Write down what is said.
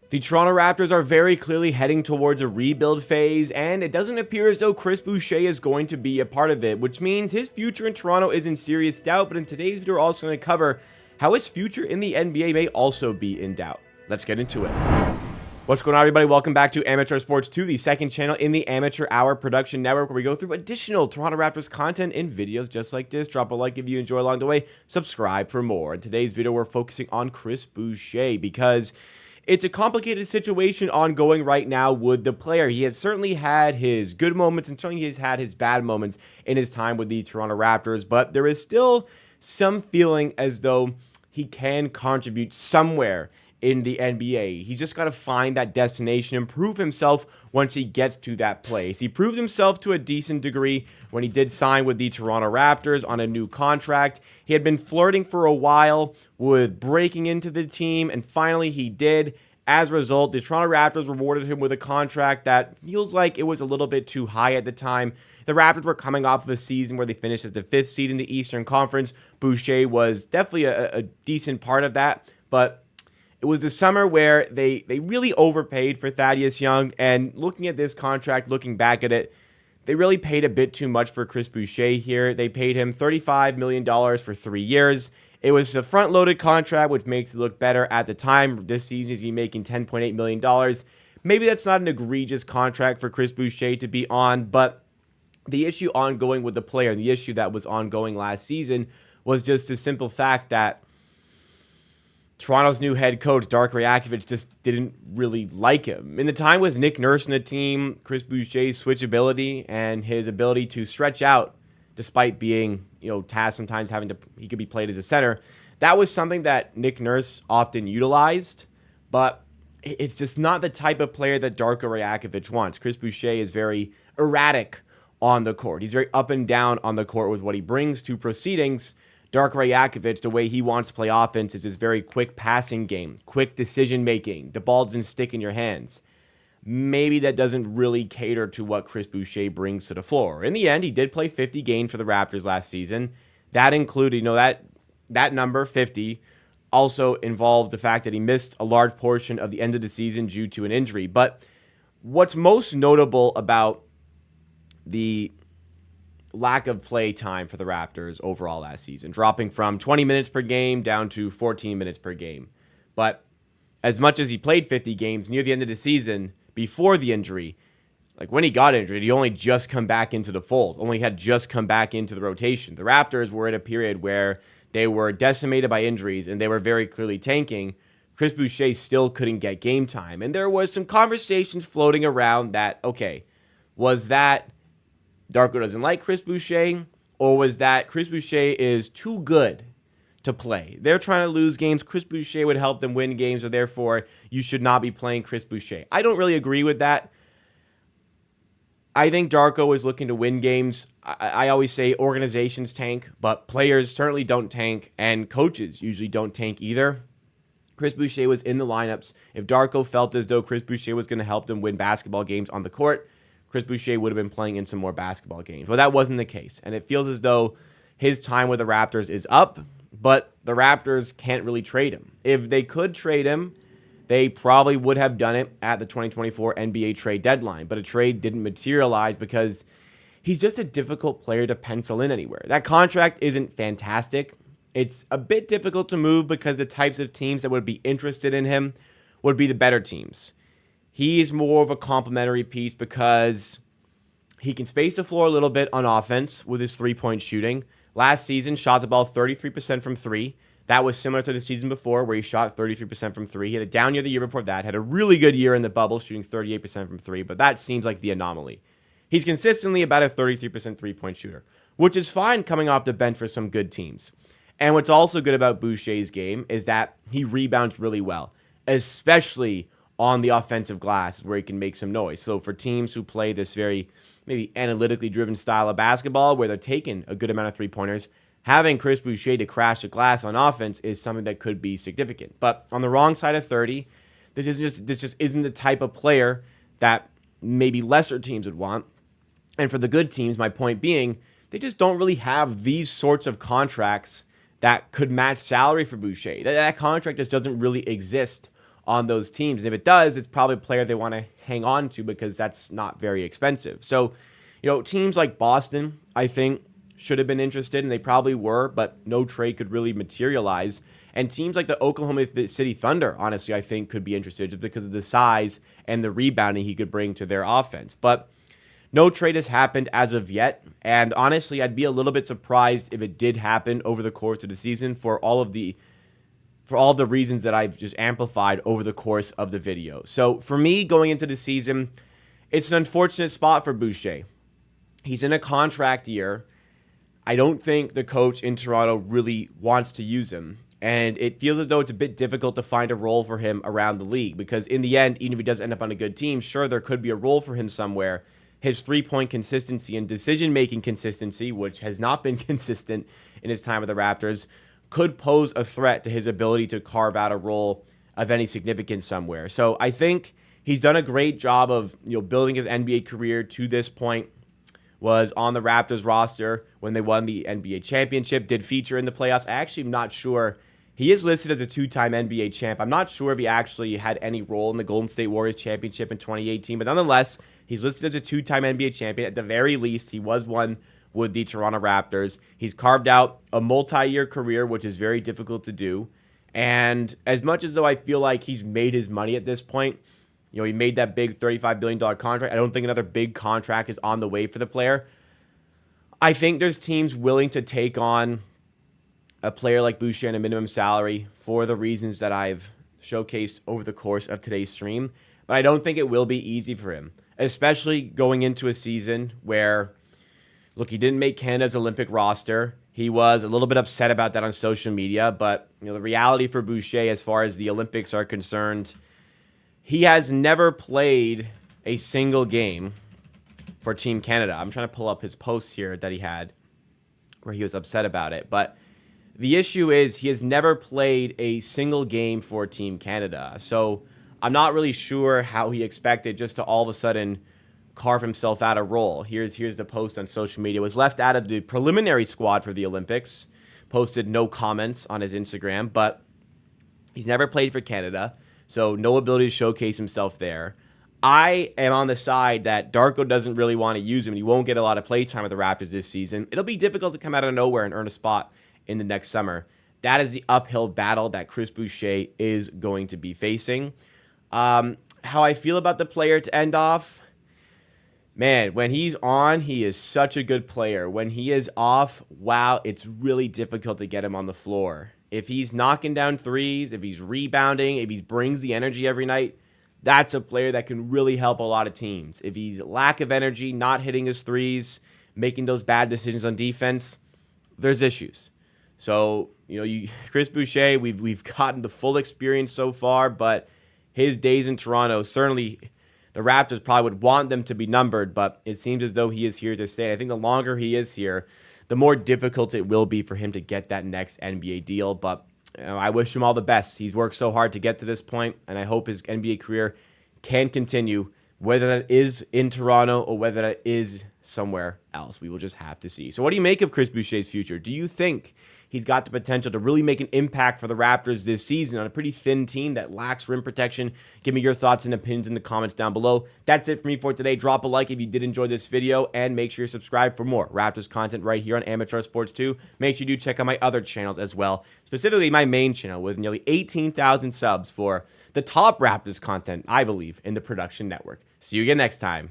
The Toronto Raptors are very clearly heading towards a rebuild phase, and it doesn't appear as though Chris Boucher is going to be a part of it, which means his future in Toronto is in serious doubt. But in today's video, we're also going to cover how his future in the NBA may also be in doubt. Let's get into it. What's going on, everybody? Welcome back to Amateur Sports 2, the second channel in the Amateur Hour Production Network, where we go through additional Toronto Raptors content in videos just like this. Drop a like if you enjoy along the way. Subscribe for more. In today's video, we're focusing on Chris Boucher because it's a complicated situation ongoing right now with the player. He has certainly had his good moments and certainly he's had his bad moments in his time with the Toronto Raptors, but there is still some feeling as though he can contribute somewhere in the NBA. He's just got to find that destination and prove himself once he gets to that place. He proved himself to a decent degree when he did sign with the Toronto Raptors on a new contract. He had been flirting for a while with breaking into the team, and finally he did. As a result, the Toronto Raptors rewarded him with a contract that feels like it was a little bit too high at the time. The Raptors were coming off of a season where they finished as the 5th seed in the Eastern Conference. Boucher was definitely a decent part of that, but it was the summer where they really overpaid for Thaddeus Young, and looking at this contract, looking back at it, they really paid a bit too much for Chris Boucher here. They paid him $35 million for 3 years. It was a front-loaded contract, which makes it look better at the time. This season he's going to be making $10.8 million. Maybe that's not an egregious contract for Chris Boucher to be on, but the issue ongoing with the player, and the issue that was ongoing last season, was just the simple fact that Toronto's new head coach, Darko Rajakovic, just didn't really like him. In the time with Nick Nurse in the team, Chris Boucher's switchability and his ability to stretch out despite being, tasked sometimes he could be played as a center, that was something that Nick Nurse often utilized, but it's just not the type of player that Darko Rajakovic wants. Chris Boucher is very erratic on the court. He's very up and down on the court with what he brings to proceedings. Darko Rajakovic, the way he wants to play offense is his very quick passing game, quick decision-making. The ball doesn't stick in your hands. Maybe that doesn't really cater to what Chris Boucher brings to the floor. In the end, he did play 50 games for the Raptors last season. That included, that number, 50, also involved the fact that he missed a large portion of the end of the season due to an injury. But what's most notable about the lack of play time for the Raptors overall last season, dropping from 20 minutes per game down to 14 minutes per game. But as much as he played 50 games near the end of the season, before the injury, like when he got injured, he only just come back into the fold, only had just come back into the rotation. The Raptors were in a period where they were decimated by injuries and they were very clearly tanking. Chris Boucher still couldn't get game time. And there was some conversations floating around that, okay, was that Darko doesn't like Chris Boucher, or was that Chris Boucher is too good to play? They're trying to lose games. Chris Boucher would help them win games, so therefore you should not be playing Chris Boucher. I don't really agree with that. I think Darko is looking to win games. I always say organizations tank, but players certainly don't tank, and coaches usually don't tank either. Chris Boucher was in the lineups. If Darko felt as though Chris Boucher was going to help them win basketball games on the court, Chris Boucher would have been playing in some more basketball games. But that wasn't the case. And it feels as though his time with the Raptors is up, but the Raptors can't really trade him. If they could trade him, they probably would have done it at the 2024 NBA trade deadline. But a trade didn't materialize because he's just a difficult player to pencil in anywhere. That contract isn't fantastic. It's a bit difficult to move because the types of teams that would be interested in him would be the better teams. He's more of a complementary piece because he can space the floor a little bit on offense with his three-point shooting. Last season, shot the ball 33% from three. That was similar to the season before where he shot 33% from three. He had a down year the year before that, had a really good year in the bubble shooting 38% from three, but that seems like the anomaly. He's consistently about a 33% three-point shooter, which is fine coming off the bench for some good teams. And what's also good about Boucher's game is that he rebounds really well, especially on the offensive glass where he can make some noise. So for teams who play this very maybe analytically driven style of basketball where they're taking a good amount of three-pointers, having Chris Boucher to crash the glass on offense is something that could be significant. But on the wrong side of 30, this just isn't the type of player that maybe lesser teams would want. And for the good teams, my point being, they just don't really have these sorts of contracts that could match salary for Boucher. That contract just doesn't really exist on those teams. And if it does, it's probably a player they want to hang on to because that's not very expensive. So, teams like Boston, I think, should have been interested, and they probably were, but no trade could really materialize. And teams like the Oklahoma City Thunder, honestly, I think could be interested just because of the size and the rebounding he could bring to their offense. But no trade has happened as of yet, and honestly, I'd be a little bit surprised if it did happen over the course of the season for all the reasons that I've just amplified over the course of the video. So for me, going into the season, it's an unfortunate spot for Boucher. He's in a contract year. I don't think the coach in Toronto really wants to use him. And it feels as though it's a bit difficult to find a role for him around the league. Because in the end, even if he does end up on a good team, sure, there could be a role for him somewhere. His three-point consistency and decision-making consistency, which has not been consistent in his time with the Raptors, could pose a threat to his ability to carve out a role of any significance somewhere. So I think he's done a great job of building his NBA career to this point. Was on the Raptors roster when they won the NBA championship, did feature in the playoffs. I actually am not sure. He is listed as a two-time NBA champ. I'm not sure if he actually had any role in the Golden State Warriors championship in 2018, but nonetheless, he's listed as a two-time NBA champion. At the very least, he was one with the Toronto Raptors. He's carved out a multi-year career, which is very difficult to do. And as much as though I feel like he's made his money at this point, he made that big $35 billion contract. I don't think another big contract is on the way for the player. I think there's teams willing to take on a player like Boucher on a minimum salary for the reasons that I've showcased over the course of today's stream. But I don't think it will be easy for him, especially going into a season where, look, he didn't make Canada's Olympic roster. He was a little bit upset about that on social media. But the reality for Boucher as far as the Olympics are concerned, he has never played a single game for Team Canada. I'm trying to pull up his post here that he had where he was upset about it. But the issue is he has never played a single game for Team Canada. So I'm not really sure how he expected just to all of a sudden carve himself out a role. Here's the post on social media. It was left out of the preliminary squad for the Olympics. Posted no comments on his Instagram, but he's never played for Canada. So no ability to showcase himself there. I am on the side that Darko doesn't really want to use him. He won't get a lot of play time with the Raptors this season. It'll be difficult to come out of nowhere and earn a spot in the next summer. That is the uphill battle that Chris Boucher is going to be facing. How I feel about the player to end off, man, when he's on, he is such a good player. When he is off, wow, it's really difficult to get him on the floor. If he's knocking down threes, if he's rebounding, if he brings the energy every night, that's a player that can really help a lot of teams. If he's lack of energy, not hitting his threes, making those bad decisions on defense, there's issues. So, Chris Boucher, we've gotten the full experience so far, but his days in Toronto, certainly the Raptors probably would want them to be numbered, but it seems as though he is here to stay. I think the longer he is here, the more difficult it will be for him to get that next NBA deal. But I wish him all the best. He's worked so hard to get to this point, and I hope his NBA career can continue, whether that is in Toronto or whether that is somewhere else. We will just have to see. So what do you make of Chris Boucher's future? Do you think he's got the potential to really make an impact for the Raptors this season on a pretty thin team that lacks rim protection? Give me your thoughts and opinions in the comments down below. That's it for me for today. Drop a like if you did enjoy this video, and make sure you're subscribed for more Raptors content right here on Amateur Sports 2. Make sure you do check out my other channels as well, specifically my main channel with nearly 18,000 subs for the top Raptors content, I believe, in the production network. See you again next time.